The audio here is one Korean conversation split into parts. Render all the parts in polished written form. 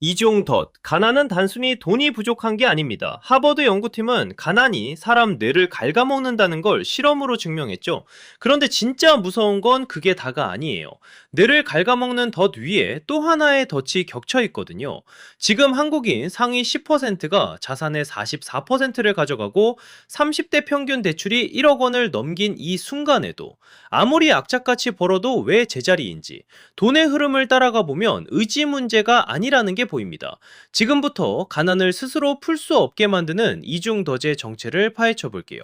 이종 덫, 가난은 단순히 돈이 부족한 게 아닙니다. 하버드 연구팀은 가난이 사람 뇌를 갉아먹는다는 걸 실험으로 증명했죠. 그런데 진짜 무서운 건 그게 다가 아니에요. 뇌를 갉아먹는 덫 위에 또 하나의 덫이 겹쳐 있거든요. 지금 한국인 상위 10%가 자산의 44%를 가져가고 30대 평균 대출이 1억 원을 넘긴 이 순간에도 아무리 악착같이 벌어도 왜 제자리인지, 돈의 흐름을 따라가 보면 의지 문제가 아니라는 게 보입니다. 지금부터 가난을 스스로 풀 수 없게 만드는 이중더제 정체를 파헤쳐 볼게요.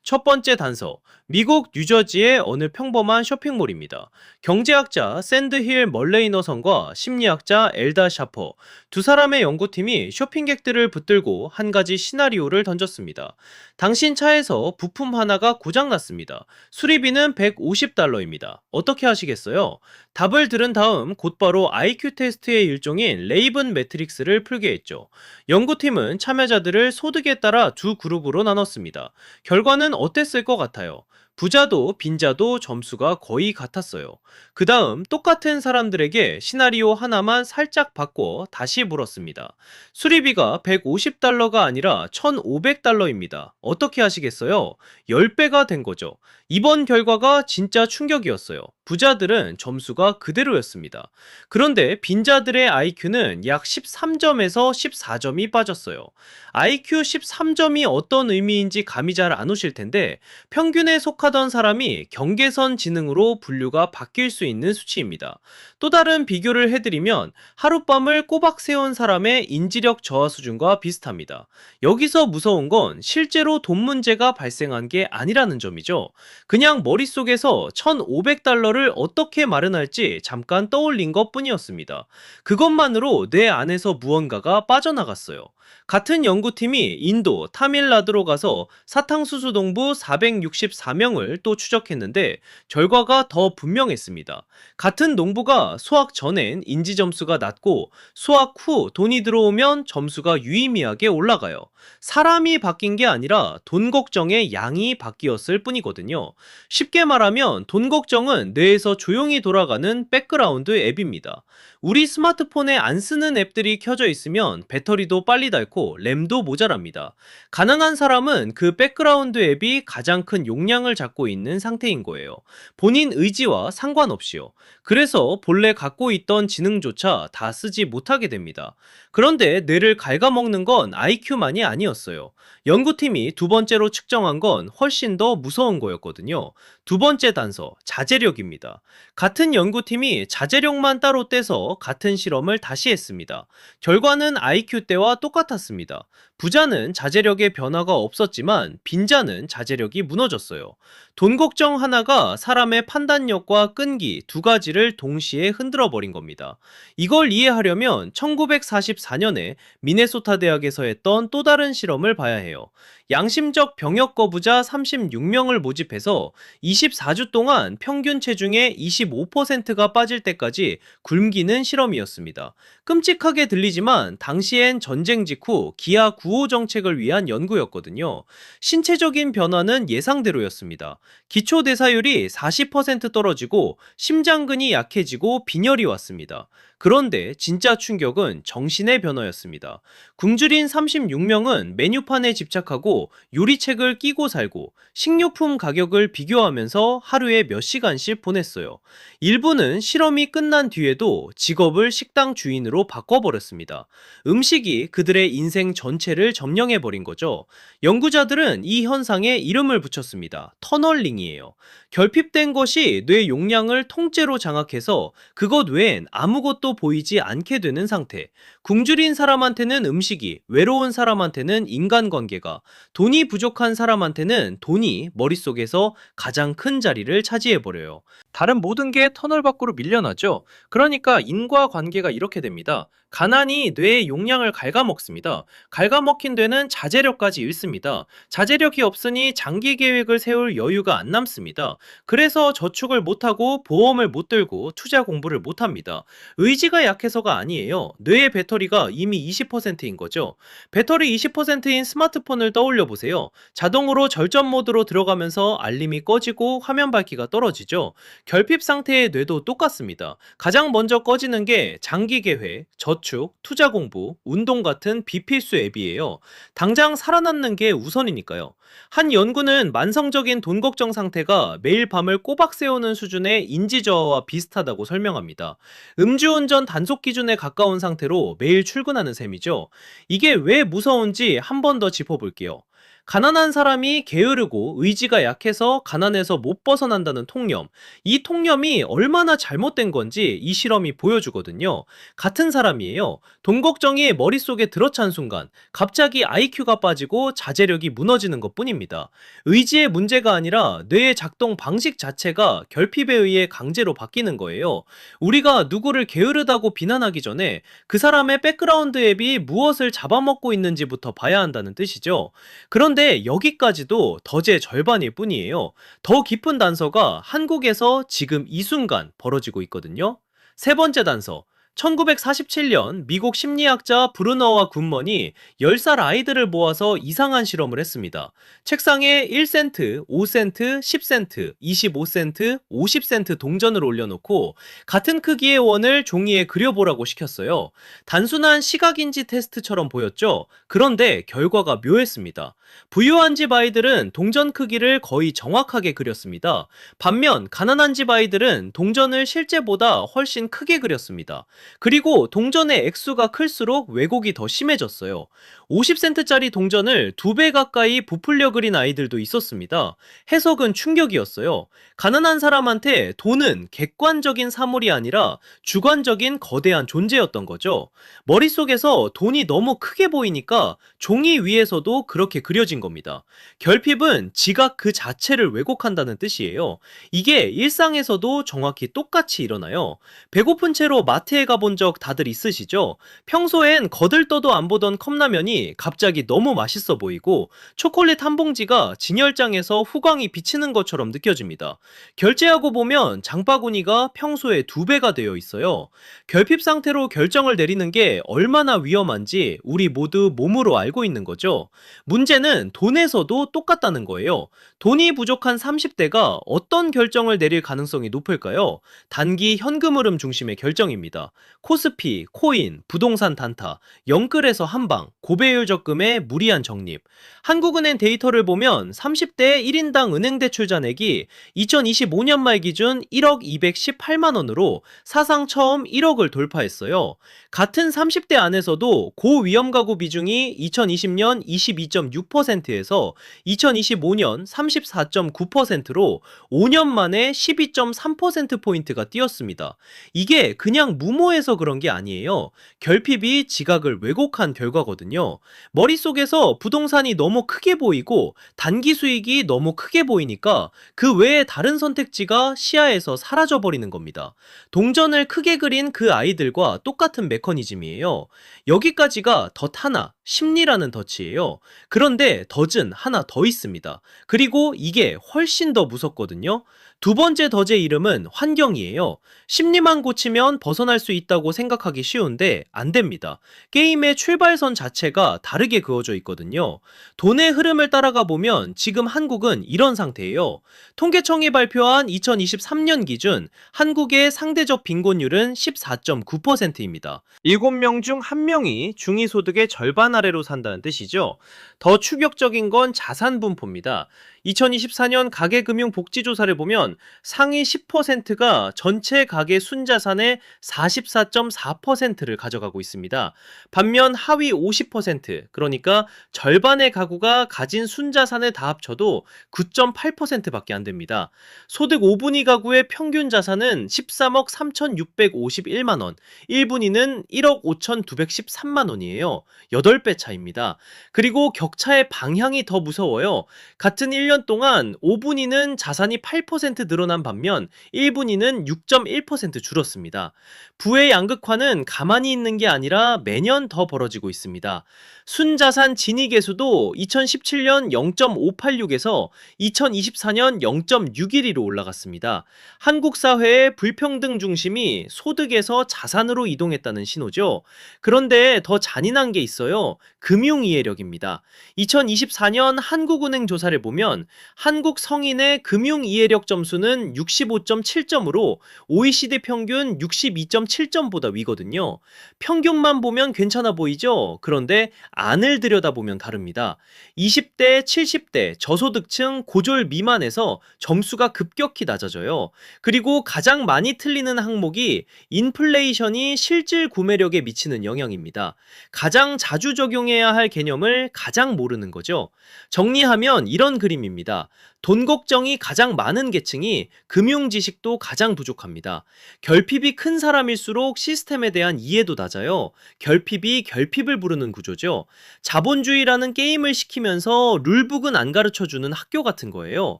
첫 번째 단서, 미국 뉴저지의 어느 평범한 쇼핑몰입니다. 경제학자 샌드힐 멀레이너선과 심리학자 엘다 샤퍼 두 사람의 연구팀이 쇼핑객들을 붙들고 한 가지 시나리오를 던졌습니다. 당신 차에서 부품 하나가 고장났습니다. 수리비는 $150입니다. 어떻게 하시겠어요? 답을 들은 다음 곧바로 IQ 테스트의 일종인 레이븐 매트릭스를 풀게 했죠. 연구팀은 참여자들을 소득에 따라 두 그룹으로 나눴습니다. 결과는 어땠을 것 같아요? 부자도 빈자도 점수가 거의 같았어요. 그 다음 똑같은 사람들에게 시나리오 하나만 살짝 바꿔 다시 물었습니다. 수리비가 $150가 아니라 $1,500입니다. 어떻게 하시겠어요? 10배가 된 거죠. 이번 결과가 진짜 충격이었어요. 부자들은 점수가 그대로였습니다. 그런데 빈자들의 IQ는 약 13점에서 14점이 빠졌어요. IQ 13점이 어떤 의미인지 감이 잘 안 오실 텐데 평균에 속하던 사람이 경계선 지능으로 분류가 바뀔 수 있는 수치입니다. 또 다른 비교를 해드리면 하룻밤을 꼬박 세운 사람의 인지력 저하 수준과 비슷합니다. 여기서 무서운 건 실제로 돈 문제가 발생한 게 아니라는 점이죠. 그냥 머릿속에서 $1,500를 어떻게 마련할지 잠깐 떠올린 것 뿐이었습니다. 그것만으로 내 안에서 무언가가 빠져나갔어요. 같은 연구팀이 인도, 타밀나드로 가서 사탕수수 농부 464명을 또 추적했는데 결과가 더 분명했습니다. 같은 농부가 수확 전엔 인지 점수가 낮고 수확 후 돈이 들어오면 점수가 유의미하게 올라가요. 사람이 바뀐 게 아니라 돈 걱정의 양이 바뀌었을 뿐이거든요. 쉽게 말하면 돈 걱정은 뇌에서 조용히 돌아가는 백그라운드 앱입니다. 우리 스마트폰에 안 쓰는 앱들이 켜져 있으면 배터리도 빨리 닳고 램도 모자랍니다. 가능한 사람은 그 백그라운드 앱이 가장 큰 용량을 잡고 있는 상태인 거예요. 본인 의지와 상관없이요. 그래서 본래 갖고 있던 지능조차 다 쓰지 못하게 됩니다. 그런데 뇌를 갉아먹는 건 IQ만이 아니었어요. 연구팀이 두 번째로 측정한 건 훨씬 더 무서운 거였거든요. 두 번째 단서, 자제력입니다. 같은 연구팀이 자제력만 따로 떼서 같은 실험을 다시 했습니다. 결과는 IQ 때와 똑같았습니다. 부자는 자제력에 변화가 없었지만 빈자는 자제력이 무너졌어요. 돈 걱정 하나가 사람의 판단력과 끈기 두 가지를 동시에 흔들어 버린 겁니다. 이걸 이해하려면 1944년에 미네소타 대학에서 했던 또 다른 실험을 봐야 해요. 양심적 병역 거부자 36명을 모집해서 24주 동안 평균 체중의 25%가 빠질 때까지 굶기는 실험이었습니다. 끔찍하게 들리지만 당시엔 전쟁 직후 기아 구호 정책을 위한 연구였거든요. 신체적인 변화는 예상대로였습니다. 기초 대사율이 40% 떨어지고 심장근이 약해지고 빈혈이 왔습니다. 그런데 진짜 충격은 정신의 변화였습니다. 굶주린 36명은 메뉴판에 집착하고 요리책을 끼고 살고 식료품 가격을 비교하면서 하루에 몇 시간씩 보냈어요. 일부는 실험이 끝난 뒤에도 직업을 식당 주인으로 바꿔버렸습니다. 음식이 그들의 인생 전체를 점령해버린 거죠. 연구자들은 이 현상에 이름을 붙였습니다. 터널링이에요. 결핍된 것이 뇌 용량을 통째로 장악해서 그것 외엔 아무것도 보이지 않게 되는 상태. 굶주린 사람한테는 음식이, 외로운 사람한테는 인간관계가, 돈이 부족한 사람한테는 돈이 머릿속에서 가장 큰 자리를 차지해버려요. 다른 모든 게 터널 밖으로 밀려나죠. 그러니까 인과관계가 이렇게 됩니다. 가난이 뇌의 용량을 갉아먹습니다. 갉아먹힌 뇌는 자제력까지 잃습니다. 자제력이 없으니 장기 계획을 세울 여유가 안 남습니다. 그래서 저축을 못하고 보험을 못 들고 투자 공부를 못합니다. 의지가 약해서가 아니에요. 뇌의 배터리가 이미 20%인 거죠. 배터리 20%인 스마트폰을 떠올려 보세요. 자동으로 절전 모드로 들어가면서 알림이 꺼지고 화면 밝기가 떨어지죠. 결핍 상태의 뇌도 똑같습니다. 가장 먼저 꺼지는 게 장기 계획, 저축, 투자 공부, 운동 같은 비필수 앱이에요. 당장 살아남는 게 우선이니까요. 한 연구는 만성적인 돈 걱정 상태가 매일 밤을 꼬박 세우는 수준의 인지 저하와 비슷하다고 설명합니다. 음주운전 단속 기준에 가까운 상태로 매일 출근하는 셈이죠. 이게 왜 무서운지 한 번 더 짚어볼게요. 가난한 사람이 게으르고 의지가 약해서 가난에서 못 벗어난다는 통념. 이 통념이 얼마나 잘못된 건지 이 실험이 보여주거든요. 같은 사람이에요. 돈 걱정이 머릿속에 들어찬 순간 갑자기 IQ가 빠지고 자제력이 무너지는 것뿐입니다. 의지의 문제가 아니라 뇌의 작동 방식 자체가 결핍에 의해 강제로 바뀌는 거예요. 우리가 누구를 게으르다고 비난하기 전에 그 사람의 백그라운드 앱이 무엇을 잡아먹고 있는지부터 봐야 한다는 뜻이죠. 그런데 여기까지도 덫의 절반일 뿐이에요. 더 깊은 단서가 한국에서 지금 이 순간 벌어지고 있거든요. 세 번째 단서. 1947년 미국 심리학자 브루너와 굿먼이 10살 아이들을 모아서 이상한 실험을 했습니다. 책상에 1센트, 5센트, 10센트, 25센트, 50센트 동전을 올려놓고 같은 크기의 원을 종이에 그려보라고 시켰어요. 단순한 시각인지 테스트처럼 보였죠? 그런데 결과가 묘했습니다. 부유한 집 아이들은 동전 크기를 거의 정확하게 그렸습니다. 반면 가난한 집 아이들은 동전을 실제보다 훨씬 크게 그렸습니다. 그리고 동전의 액수가 클수록 왜곡이 더 심해졌어요. 50센트짜리 동전을 2배 가까이 부풀려 그린 아이들도 있었습니다. 해석은 충격이었어요. 가난한 사람한테 돈은 객관적인 사물이 아니라 주관적인 거대한 존재였던 거죠. 머릿속에서 돈이 너무 크게 보이니까 종이 위에서도 그렇게 그려진 겁니다. 결핍은 지각 그 자체를 왜곡한다는 뜻이에요. 이게 일상에서도 정확히 똑같이 일어나요. 배고픈 채로 마트에 가본 적 다들 있으시죠? 평소엔 거들떠도 안 보던 컵라면이 갑자기 너무 맛있어 보이고 초콜릿 한 봉지가 진열장에서 후광이 비치는 것처럼 느껴집니다. 결제하고 보면 장바구니가 평소에 2배가 되어 있어요. 결핍 상태로 결정을 내리는 게 얼마나 위험한지 우리 모두 몸으로 알고 있는 거죠. 문제는 돈에서도 똑같다는 거예요. 돈이 부족한 30대가 어떤 결정을 내릴 가능성이 높을까요? 단기 현금 흐름 중심의 결정입니다. 코스피, 코인, 부동산 단타, 영끌에서 한방, 고배율 적금의 무리한 적립. 한국은행 데이터를 보면 30대 1인당 은행대출 잔액이 2025년 말 기준 1억 218만 원으로 사상 처음 1억을 돌파했어요. 같은 30대 안에서도 고위험 가구 비중이 2020년 22.6%에서 2025년 34.9%로 5년 만에 12.3%포인트가 뛰었습니다. 이게 그냥 무모해서 그런 게 아니에요. 결핍이 지각을 왜곡한 결과거든요. 머릿속에서 부동산이 너무 크게 보이고 단기 수익이 너무 크게 보이니까 그 외에 다른 선택지가 시야에서 사라져버리는 겁니다. 동전을 크게 그린 그 아이들과 똑같은 메커니즘이에요. 여기까지가 덫 하나, 심리라는 덫이에요. 그런데 덫은 하나 더 있습니다. 그리고 이게 훨씬 더 무섭거든요. 두 번째 덫의 이름은 환경이에요. 심리만 고치면 벗어날 수 있다고 생각하기 쉬운데 안 됩니다. 게임의 출발선 자체가 다르게 그어져 있거든요. 돈의 흐름을 따라가 보면 지금 한국은 이런 상태예요. 통계청이 발표한 2023년 기준 한국의 상대적 빈곤율은 14.9%입니다. 7명 중 1명이 중위소득의 절반 아래로 산다는 뜻이죠. 더 충격적인 건 자산 분포입니다. 2024년 가계금융복지조사를 보면 상위 10%가 전체 가계 순자산의 44.4%를 가져가고 있습니다. 반면 하위 50%, 그러니까 절반의 가구가 가진 순자산을 다 합쳐도 9.8%밖에 안 됩니다. 소득 5분위 가구의 평균 자산은 13억 3,651만 원, 1분위는 1억 5,213만 원이에요. 8배 차입니다. 그리고 격차의 방향이 더 무서워요. 같은 1년 동안 5분위는 자산이 8% 늘어난 반면 1분위는 6.1% 줄었습니다. 부의 양극화는 가만히 있는 게 아니라 매년 더 벌어지고 있습니다. 순자산 진위계수도 2017년 0.586에서 2024년 0.612로 올라갔습니다. 한국 사회의 불평등 중심이 소득에서 자산으로 이동했다는 신호죠. 그런데 더 잔인한 게 있어요. 금융이해력입니다. 2024년 한국은행 조사를 보면 보면 한국 성인의 금융 이해력 점수는 65.7점으로 OECD 평균 62.7점보다 위거든요. 평균만 보면 괜찮아 보이죠? 그런데 안을 들여다보면 다릅니다. 20대, 70대, 저소득층, 고졸 미만에서 점수가 급격히 낮아져요. 그리고 가장 많이 틀리는 항목이 인플레이션이 실질 구매력에 미치는 영향입니다. 가장 자주 적용해야 할 개념을 가장 모르는 거죠. 정리하면 이런 그림입니다. 돈 걱정이 가장 많은 계층이 금융 지식도 가장 부족합니다. 결핍이 큰 사람일수록 시스템에 대한 이해도 낮아요. 결핍이 결핍을 부르는 구조죠. 자본주의라는 게임을 시키면서 룰북은 안 가르쳐주는 학교 같은 거예요.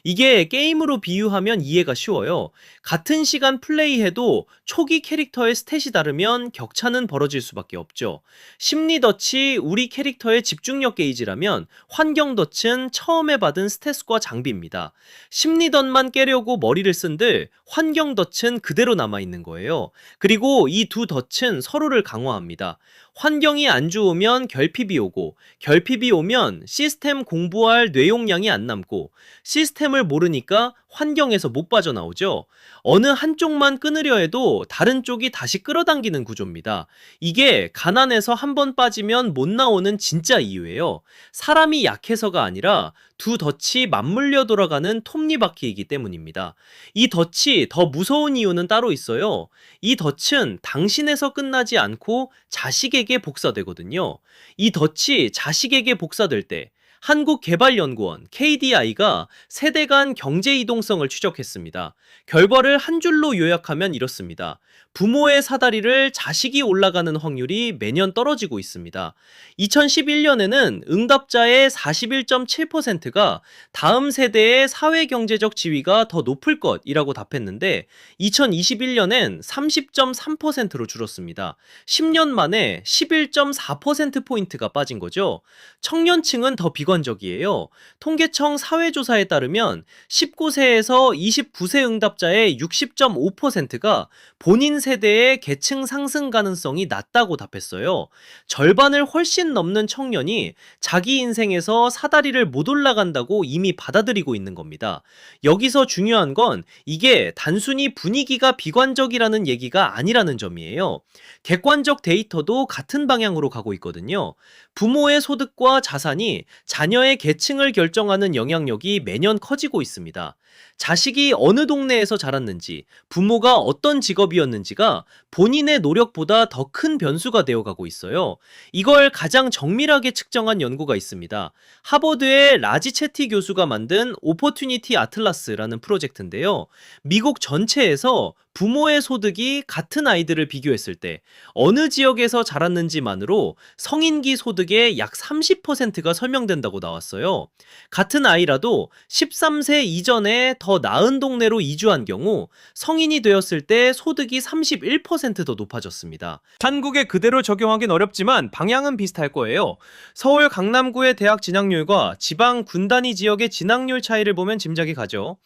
이게 게임으로 비유하면 이해가 쉬워요. 같은 시간 플레이해도 초기 캐릭터의 스탯이 다르면 격차는 벌어질 수밖에 없죠. 심리 덫이 우리 캐릭터의 집중력 게이지라면 환경 덫은 처음에 받은 스탯과 장비입니다. 심리 덫만 깨려고 머리를 쓴들 환경 덫은 그대로 남아있는 거예요. 그리고 이 두 덫은 서로를 강화합니다. 환경이 안 좋으면 결핍이 오고, 결핍이 오면 시스템 공부할 뇌용량이 안 남고, 시스템을 모르니까 환경에서 못 빠져나오죠. 어느 한쪽만 끊으려 해도 다른 쪽이 다시 끌어당기는 구조입니다. 이게 가난에서 한번 빠지면 못 나오는 진짜 이유예요. 사람이 약해서가 아니라 두 덫이 맞물려 돌아가는 톱니바퀴이기 때문입니다. 이 덫이 더 무서운 이유는 따로 있어요. 이 덫은 당신에서 끝나지 않고 자식에게 복사되거든요. 이 덫이 자식에게 복사될 때 한국개발연구원 KDI가 세대 간 경제 이동성을 추적했습니다. 결과를 한 줄로 요약하면 이렇습니다. 부모의 사다리를 자식이 올라가는 확률이 매년 떨어지고 있습니다. 2011년에는 응답자의 41.7%가 다음 세대의 사회경제적 지위가 더 높을 것이라고 답했는데 2021년엔 30.3%로 줄었습니다. 10년 만에 11.4%포인트가 빠진 거죠. 청년층은 더 비관적이에요. 통계청 사회조사에 따르면 19세에서 29세 응답자의 60.5%가 본인 세대의 계층 상승 가능성이 낮다고 답했어요. 절반을 훨씬 넘는 청년이 자기 인생에서 사다리를 못 올라간다고 이미 받아들이고 있는 겁니다. 여기서 중요한 건 이게 단순히 분위기가 비관적이라는 얘기가 아니라는 점이에요. 객관적 데이터도 같은 방향으로 가고 있거든요. 부모의 소득과 자산이 자녀의 계층을 결정하는 영향력이 매년 커지고 있습니다. 자식이 어느 동네에서 자랐는지, 부모가 어떤 직업이었는지가 본인의 노력보다 더 큰 변수가 되어가고 있어요. 이걸 가장 정밀하게 측정한 연구가 있습니다. 하버드의 라지 채티 교수가 만든 오퍼튜니티 아틀라스라는 프로젝트인데요. 미국 전체에서 부모의 소득이 같은 아이들을 비교했을 때 어느 지역에서 자랐는지만으로 성인기 소득의 약 30%가 설명된다고 나왔어요. 같은 아이라도 13세 이전에 더 나은 동네로 이주한 경우 성인이 되었을 때 소득이 31%더 높아졌습니다. 한국에 그대로 적용하긴 어렵지만 방향은 비슷할 거예요. 서울 강남구의 대학 진학률과 지방 군 단위 지역의 진학률 차이를 보면 짐작이 가죠.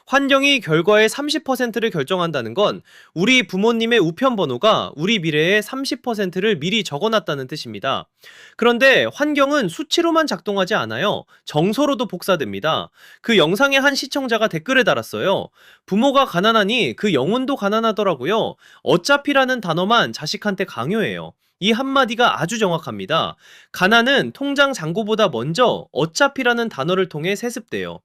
환경이 결과의 30%를 결정한다는 건 우리 부모님의 우편 번호가 우리 미래의 30%를 미리 적어놨다는 뜻입니다. 그런데 환경은 수치로만 작동하지 않아요. 정서로도 복사됩니다. 그 영상에 한 시청자가 댓글을 달았어요. 부모가 가난하니 그 영혼도 가난하더라고요. 어차피라는 단어만 자식한테 강요해요. 이 한마디가 아주 정확합니다. 가난은 통장 잔고보다 먼저 어차피라는 단어를 통해 세습돼요.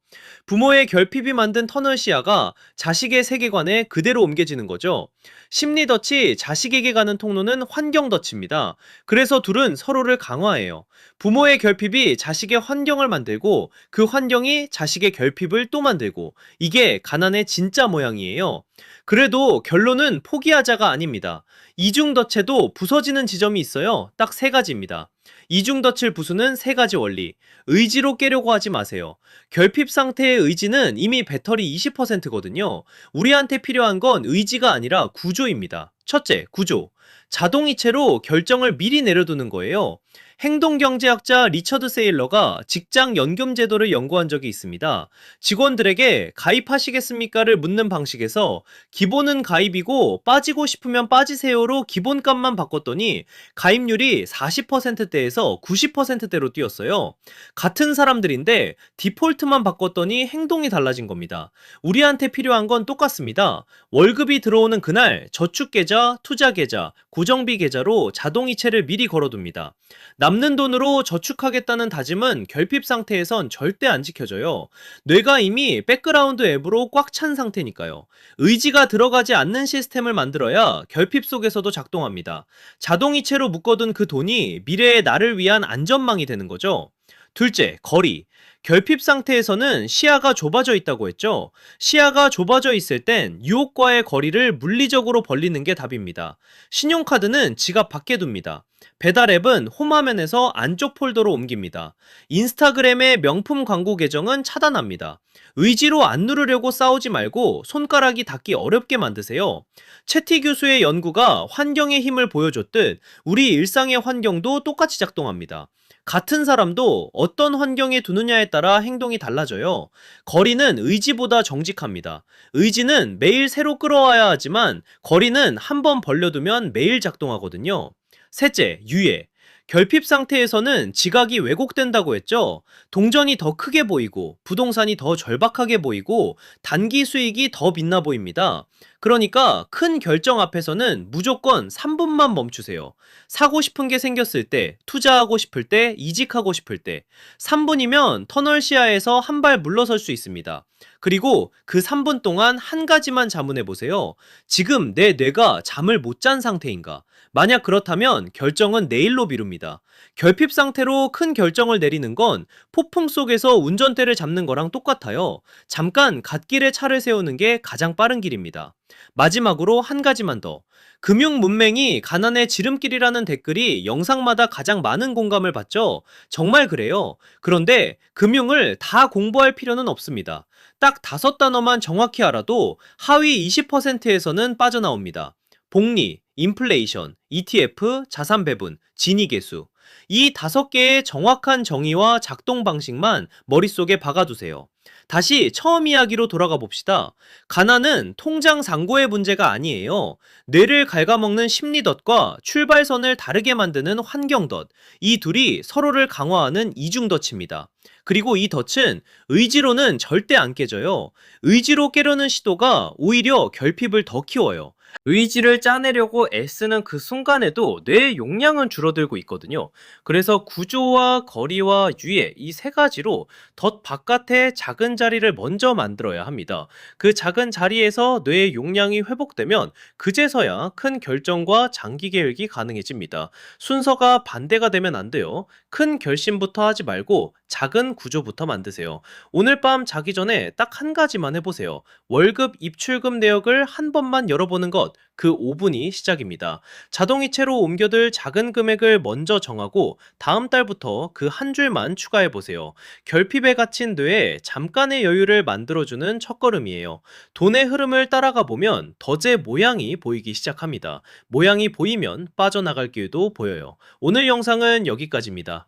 부모의 결핍이 만든 터널 시야가 자식의 세계관에 그대로 옮겨지는 거죠. 심리 덫이 자식에게 가는 통로는 환경 덫입니다. 그래서 둘은 서로를 강화해요. 부모의 결핍이 자식의 환경을 만들고 그 환경이 자식의 결핍을 또 만들고 이게 가난의 진짜 모양이에요. 그래도 결론은 포기하자가 아닙니다. 이중덫에도 부서지는 지점이 있어요. 딱 세 가지입니다. 이중덫을 부수는 세 가지 원리. 의지로 깨려고 하지 마세요. 결핍 상태의 의지는 이미 배터리 20%거든요. 우리한테 필요한 건 의지가 아니라 구조입니다. 첫째, 구조. 자동이체로 결정을 미리 내려두는 거예요. 행동경제학자 리처드 세일러가 직장 연금 제도를 연구한 적이 있습니다. 직원들에게 가입하시겠습니까를 묻는 방식에서 기본은 가입이고 빠지고 싶으면 빠지세요로 기본값만 바꿨더니 가입률이 40%대에서 90%대로 뛰었어요. 같은 사람들인데 디폴트만 바꿨더니 행동이 달라진 겁니다. 우리한테 필요한 건 똑같습니다. 월급이 들어오는 그날 저축계좌, 투자계좌, 고정비 계좌로 자동이체를 미리 걸어둡니다. 남는 돈으로 저축하겠다는 다짐은 결핍 상태에선 절대 안 지켜져요. 뇌가 이미 백그라운드 앱으로 꽉 찬 상태니까요. 의지가 들어가지 않는 시스템을 만들어야 결핍 속에서도 작동합니다. 자동이체로 묶어둔 그 돈이 미래의 나를 위한 안전망이 되는 거죠. 둘째, 거리. 결핍 상태에서는 시야가 좁아져 있다고 했죠. 시야가 좁아져 있을 땐 유혹과의 거리를 물리적으로 벌리는 게 답입니다. 신용카드는 지갑 밖에 둡니다. 배달앱은 홈화면에서 안쪽 폴더로 옮깁니다. 인스타그램의 명품 광고 계정은 차단합니다. 의지로 안 누르려고 싸우지 말고 손가락이 닿기 어렵게 만드세요. 채티 교수의 연구가 환경의 힘을 보여줬듯 우리 일상의 환경도 똑같이 작동합니다. 같은 사람도 어떤 환경에 두느냐에 따라 행동이 달라져요. 거리는 의지보다 정직합니다. 의지는 매일 새로 끌어와야 하지만 거리는 한번 벌려두면 매일 작동하거든요. 셋째, 유예. 결핍 상태에서는 지각이 왜곡된다고 했죠. 동전이 더 크게 보이고 부동산이 더 절박하게 보이고 단기 수익이 더 빛나 보입니다. 그러니까 큰 결정 앞에서는 무조건 3분만 멈추세요. 사고 싶은 게 생겼을 때, 투자하고 싶을 때, 이직하고 싶을 때 3분이면 터널 시야에서 한 발 물러설 수 있습니다. 그리고 그 3분 동안 한 가지만 자문해 보세요. 지금 내 뇌가 잠을 못 잔 상태인가? 만약 그렇다면 결정은 내일로 미룹니다. 결핍 상태로 큰 결정을 내리는 건 폭풍 속에서 운전대를 잡는 거랑 똑같아요. 잠깐 갓길에 차를 세우는 게 가장 빠른 길입니다. 마지막으로 한 가지만 더. 금융 문맹이 가난의 지름길이라는 댓글이 영상마다 가장 많은 공감을 받죠? 정말 그래요. 그런데 금융을 다 공부할 필요는 없습니다. 딱 5단어만 정확히 알아도 하위 20%에서는 빠져나옵니다. 복리, 인플레이션, ETF, 자산 배분, 진위 계수. 이 5개의 정확한 정의와 작동 방식만 머릿속에 박아두세요. 다시 처음 이야기로 돌아가 봅시다. 가난은 통장 잔고의 문제가 아니에요. 뇌를 갉아먹는 심리덫과 출발선을 다르게 만드는 환경덫. 이 둘이 서로를 강화하는 이중덫입니다. 그리고 이 덫은 의지로는 절대 안 깨져요. 의지로 깨려는 시도가 오히려 결핍을 더 키워요. 의지를 짜내려고 애쓰는 그 순간에도 뇌의 용량은 줄어들고 있거든요. 그래서 구조와 거리와 유예 이 세 가지로 덫 바깥에 작은 자리를 먼저 만들어야 합니다. 그 작은 자리에서 뇌의 용량이 회복되면 그제서야 큰 결정과 장기 계획이 가능해집니다. 순서가 반대가 되면 안 돼요. 큰 결심부터 하지 말고 작은 구조부터 만드세요. 오늘 밤 자기 전에 딱 한 가지만 해보세요. 월급 입출금 내역을 한 번만 열어보는 것. 그 5분이 시작입니다. 자동이체로 옮겨둘 작은 금액을 먼저 정하고 다음 달부터 그 한 줄만 추가해 보세요. 결핍에 갇힌 뇌에 잠깐의 여유를 만들어주는 첫걸음이에요. 돈의 흐름을 따라가 보면 덫의 모양이 보이기 시작합니다. 모양이 보이면 빠져나갈 길도 보여요. 오늘 영상은 여기까지입니다.